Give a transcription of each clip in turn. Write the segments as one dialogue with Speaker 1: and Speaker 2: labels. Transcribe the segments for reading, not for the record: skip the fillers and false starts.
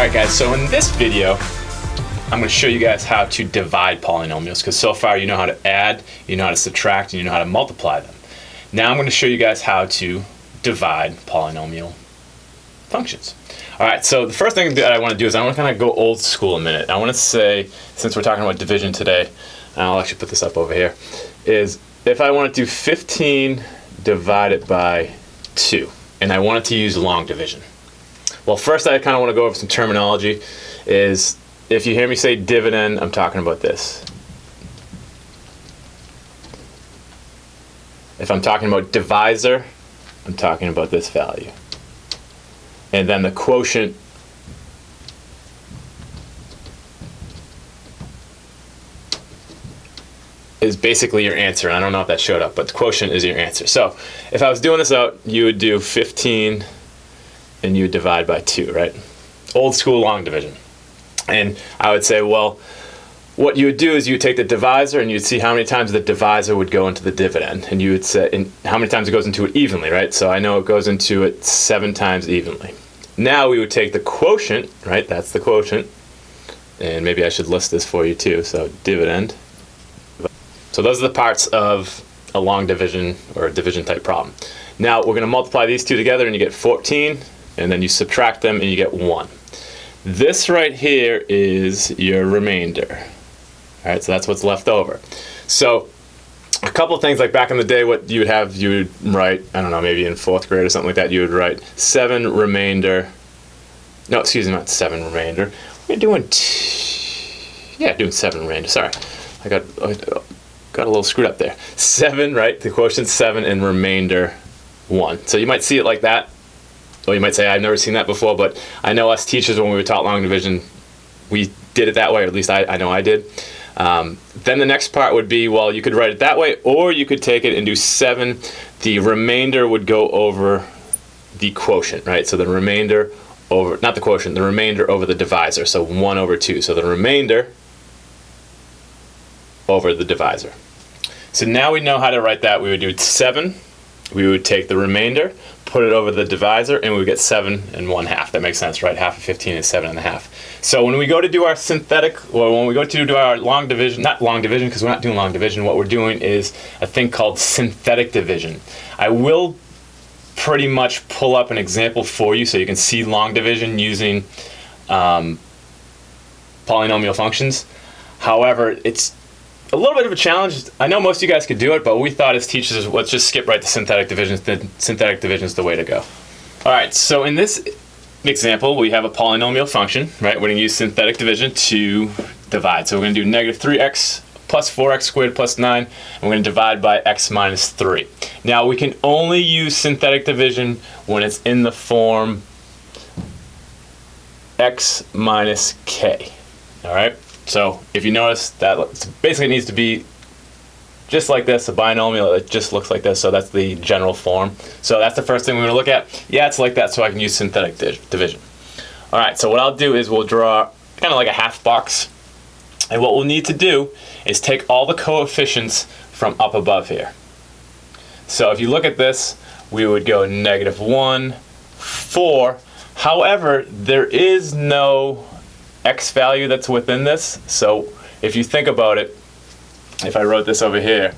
Speaker 1: Alright guys, so in this video, I'm going to show you guys how to divide polynomials, because so far you know how to add, you know how to subtract, and you know how to multiply them. Now I'm going to show you guys how to divide polynomial functions. Alright, so the first thing that I want to do is I want to kind of go old school a minute. I want to say, since we're talking about division today, and I'll actually put this up over here, is if I want to do 15 divided by 2, and I wanted to use long division. Well, first I kind of want to go over some terminology. Is if you hear me say dividend, I'm talking about this. If I'm talking about divisor, I'm talking about this value. And then the quotient is basically your answer. I don't know if that showed up, but the quotient is your answer. So if I was doing this out, you would do 15 and you would divide by 2, right? Old school long division. And I would say, well, what you would do is you would take the divisor and you'd see how many times the divisor would go into the dividend. And you would say how many times it goes into it evenly, right? So I know it goes into it 7 times evenly. Now we would take the quotient, right? That's the quotient. And maybe I should list this for you too. So dividend. So those are the parts of a long division or a division type problem. Now we're going to multiply these two together and you get 14, and then you subtract them and you get 1. This right here is your remainder. All right, so that's what's left over. So a couple of things, like back in the day, what you would have, you would write, I don't know, maybe in 4th grade or something like that, you would write 7 remainder. No, excuse me, not 7 remainder. We're doing, doing 7 remainder. Sorry, I got a little screwed up there. 7, right? The quotient 7 and remainder 1. So you might see it like that. Or you might say, I've never seen that before, but I know us teachers, when we were taught long division, we did it that way, or at least I know I did. Then the next part would be, well, you could write it that way, or you could take it and do 7. The remainder would go over the quotient, right? So the remainder over, not the quotient, the remainder over the divisor. So 1 over 2. So the remainder over the divisor. So now we know how to write that. We would do 7. We would take the remainder, put it over the divisor, and we would get 7 1/2. That makes sense, right? Half of 15 is 7 1/2. So when we go to do our synthetic, or when we go to do our long division, not long division because we're not doing long division, what we're doing is a thing called synthetic division. I will pretty much pull up an example for you so you can see long division using polynomial functions. However, it's a little bit of a challenge. I know most of you guys could do it, but we thought as teachers, let's just skip right to synthetic division. Synthetic division is the way to go. All right, so in this example, we have a polynomial function, right? We're going to use synthetic division to divide. So we're going to do negative 3x plus 4x squared plus 9, and we're going to divide by x minus 3. Now, we can only use synthetic division when it's in the form x minus k, all right? So if you notice, that basically needs to be just like this, a binomial. It just looks like this, so that's the general form. So that's the first thing we're going to look at. Yeah, it's like that, so I can use synthetic division. All right, so what I'll do is we'll draw kind of like a half box. And what we'll need to do is take all the coefficients from up above here. So if you look at this, we would go negative 1, 4. However, there is no x value that's within this. So if you think about it, if I wrote this over here,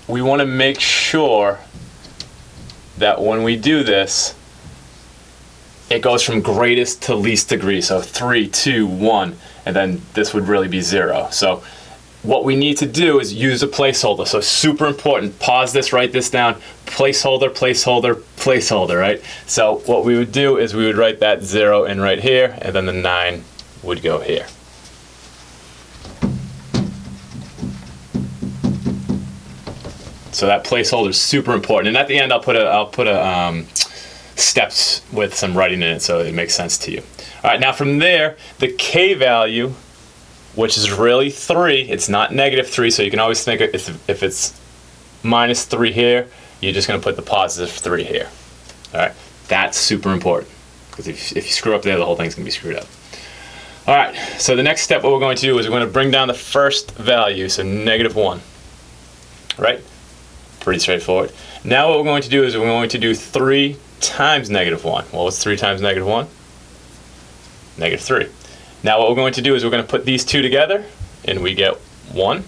Speaker 1: we want to make sure that when we do this, it goes from greatest to least degree. So 3, 2, 1, and then this would really be 0. So what we need to do is use a placeholder. So super important. Pause this, write this down. Placeholder, placeholder, placeholder, right? So what we would do is we would write that 0 in right here, and then the 9 would go here. So that placeholder is super important. And at the end, I'll put a steps with some writing in it so it makes sense to you. All right, now from there, the k value, which is really 3, it's not negative 3, so you can always think if it's minus 3 here, you're just going to put the positive 3 here. All right, that's super important, because if you screw up there, the whole thing's going to be screwed up. All right, so the next step, what we're going to do is we're going to bring down the first value, so negative 1, right? Pretty straightforward. Now what we're going to do is we're going to do 3 times negative 1. Well, what's 3 times negative 1? negative 3. Now what we're going to do is we're going to put these two together, and we get 1.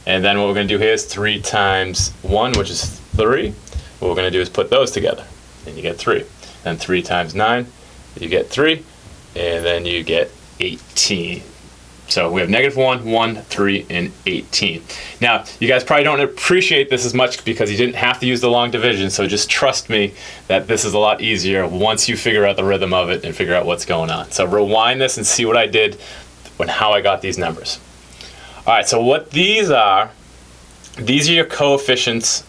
Speaker 1: And then what we're going to do here is 3 times 1, which is 3. What we're going to do is put those together, and you get 3. Then 3 times 9, you get 3, and then you get 18. So we have negative 1, 1, 3, and 18. Now, you guys probably don't appreciate this as much because you didn't have to use the long division, so just trust me that this is a lot easier once you figure out the rhythm of it and figure out what's going on. So rewind this and see what I did and how I got these numbers. All right, so what these are your coefficients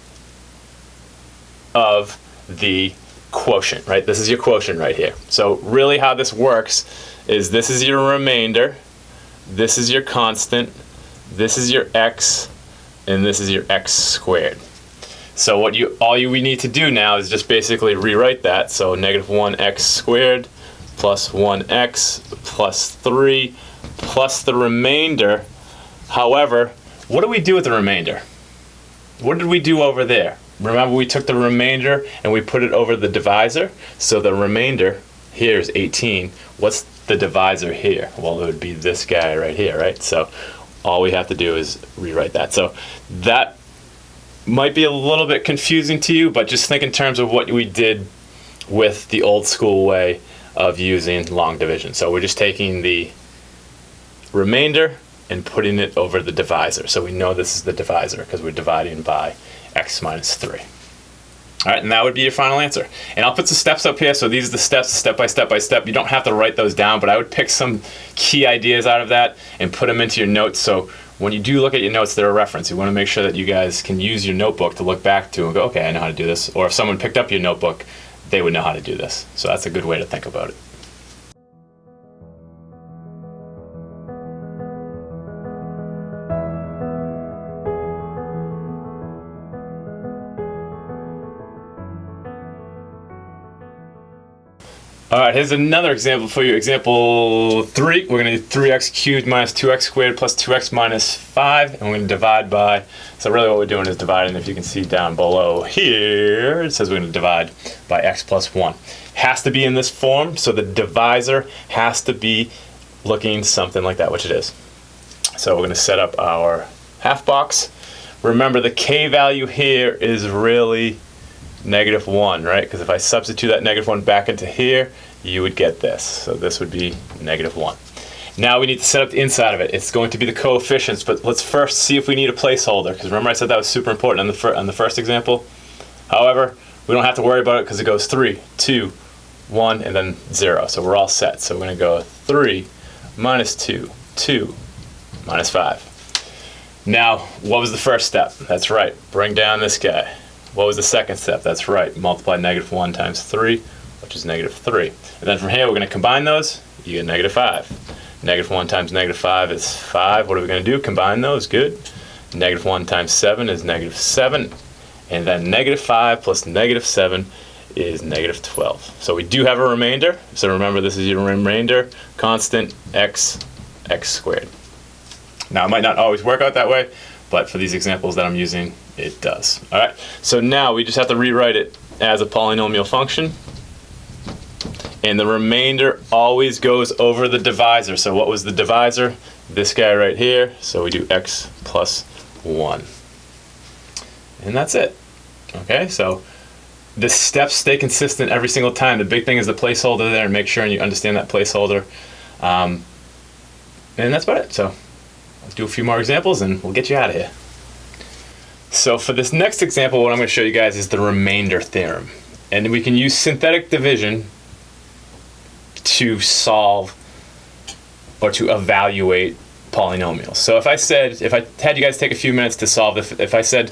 Speaker 1: of the quotient, right? This is your quotient right here. So really how this works is this is your remainder, this is your constant, this is your x, and this is your x squared. So what we need to do now is just basically rewrite that. So negative 1x squared plus 1x plus 3 plus the remainder. However, what do we do with the remainder? What did we do over there? Remember, we took the remainder and we put it over the divisor. So the remainder here is 18. What's the divisor here? Well, it would be this guy right here, right? So all we have to do is rewrite that. So that might be a little bit confusing to you, but just think in terms of what we did with the old school way of using long division. So we're just taking the remainder and putting it over the divisor. So we know this is the divisor because we're dividing by x minus 3. All right, and that would be your final answer. And I'll put some steps up here. So these are the steps, step by step by step. You don't have to write those down, but I would pick some key ideas out of that and put them into your notes. So when you do look at your notes, they're a reference. You want to make sure that you guys can use your notebook to look back to and go, okay, I know how to do this. Or if someone picked up your notebook, they would know how to do this. So that's a good way to think about it. All right, here's another example for you. Example 3, we're going to do 3x cubed minus 2x squared plus 2x minus 5, and we're going to divide by, so really what we're doing is dividing. If you can see down below here, it says we're going to divide by x plus 1. Has to be in this form, so the divisor has to be looking something like that, which it is. So we're going to set up our half box. Remember, the k value here is really negative 1, right? Because if I substitute that negative 1 back into here, you would get this. So this would be negative 1. Now we need to set up the inside of it. It's going to be the coefficients, but let's first see if we need a placeholder, because remember I said that was super important on the first example? However, we don't have to worry about it because it goes 3, 2, 1, and then 0. So we're all set. So we're going to go 3 minus 2, 2 minus 5. Now, what was the first step? That's right, bring down this guy. What was the second step? That's right, multiply negative 1 times 3, which is negative 3. And then from here, we're going to combine those. You get negative 5. Negative 1 times negative 5 is 5. What are we going to do? Combine those. Good. Negative 1 times 7 is negative 7. And then negative 5 plus negative 7 is negative 12. So we do have a remainder. So remember, this is your remainder, constant x squared. Now, it might not always work out that way, but for these examples that I'm using, it does. All right, so now we just have to rewrite it as a polynomial function. And the remainder always goes over the divisor. So what was the divisor? This guy right here. So we do x plus 1. And that's it. Okay, so the steps stay consistent every single time. The big thing is the placeholder there, and make sure you understand that placeholder. And that's about it. So let's do a few more examples and we'll get you out of here. So for this next example, what I'm going to show you guys is the remainder theorem. And we can use synthetic division to solve or to evaluate polynomials. So if I had you guys take a few minutes to solve, if I said,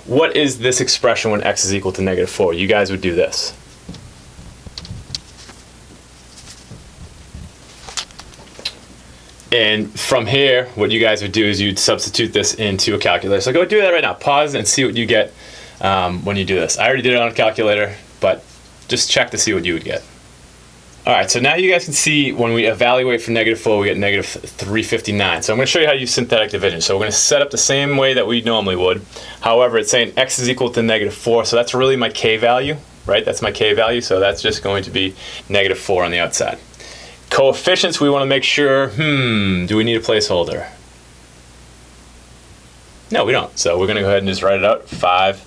Speaker 1: what is this expression when x is equal to negative 4? You guys would do this. And from here, what you guys would do is you'd substitute this into a calculator. So go do that right now. Pause and see what you get when you do this. I already did it on a calculator, but just check to see what you would get. All right, so now you guys can see when we evaluate for negative 4, we get negative 359. So I'm going to show you how to use synthetic division. So we're going to set up the same way that we normally would. However, it's saying x is equal to negative 4, so that's really my k value, right? That's my k value, so that's just going to be negative 4 on the outside. Coefficients, we want to make sure, do we need a placeholder? No, we don't. So we're going to go ahead and just write it out. 5,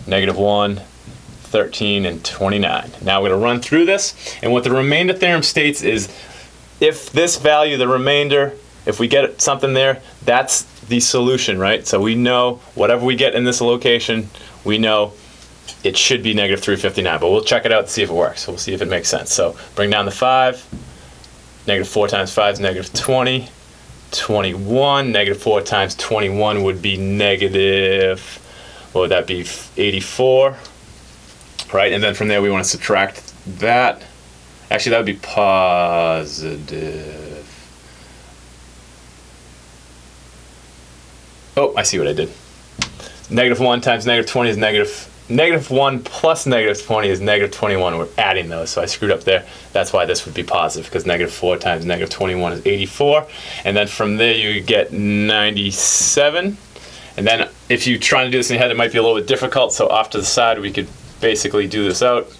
Speaker 1: -1, 13, and 29. Now we're going to run through this, and what the remainder theorem states is if this value, the remainder, if we get something there, that's the solution, right? So we know whatever we get in this location, we know it should be -359, but we'll check it out and see if it works. We'll see if it makes sense. So bring down the 5, -4 times 5 is -20, 21, -4 times 21 would be negative, what would that be, 84, right? And then from there we want to subtract that. Actually, that would be positive. Oh, I see what I did. -1 times -20 is -1 plus -20 is -21. We're adding those, so I screwed up there. That's why this would be positive, because -4 times -21 is 84. And then from there you get 97. And then if you try to do this in your head, it might be a little bit difficult. So off to the side, we could basically do this out.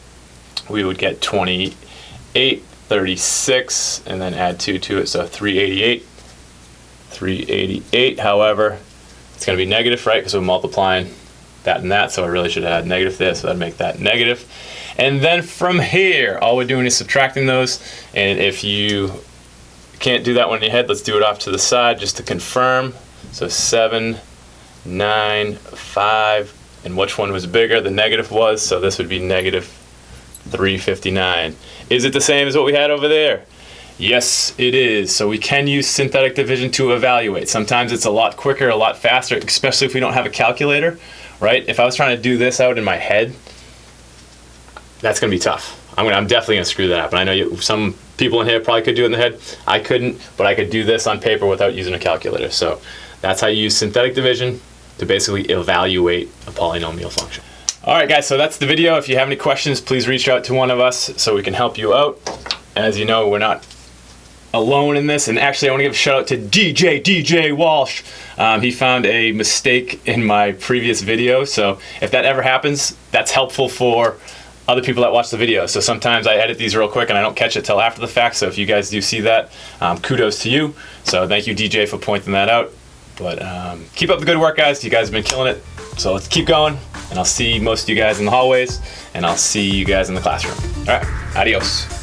Speaker 1: We would get 28, 36, and then add 2 to it, so 388. 388, however, it's going to be negative, right? Because we're multiplying that and that, so I really should add negative there, so that'd make that negative. And then from here, all we're doing is subtracting those. And if you can't do that one in your head, let's do it off to the side just to confirm. So 7, 9, 5, and which one was bigger? The negative was, so this would be -359. Is it the same as what we had over there? Yes, it is. So we can use synthetic division to evaluate. Sometimes it's a lot quicker, a lot faster, especially if we don't have a calculator, right? If I was trying to do this out in my head, that's going to be tough. I'm definitely going to screw that up. And I know some people in here probably could do it in the head. I couldn't, but I could do this on paper without using a calculator. So that's how you use synthetic division to basically evaluate a polynomial function. All right, guys, so that's the video. If you have any questions, please reach out to one of us so we can help you out. As you know, we're not alone in this. And actually, I want to give a shout out to DJ Walsh. He found a mistake in my previous video. So if that ever happens, that's helpful for other people that watch the video. So sometimes I edit these real quick and I don't catch it till after the fact. So if you guys do see that, kudos to you. So thank you, DJ, for pointing that out. But keep up the good work, guys. You guys have been killing it. So let's keep going. And I'll see most of you guys in the hallways. And I'll see you guys in the classroom. All right, adios.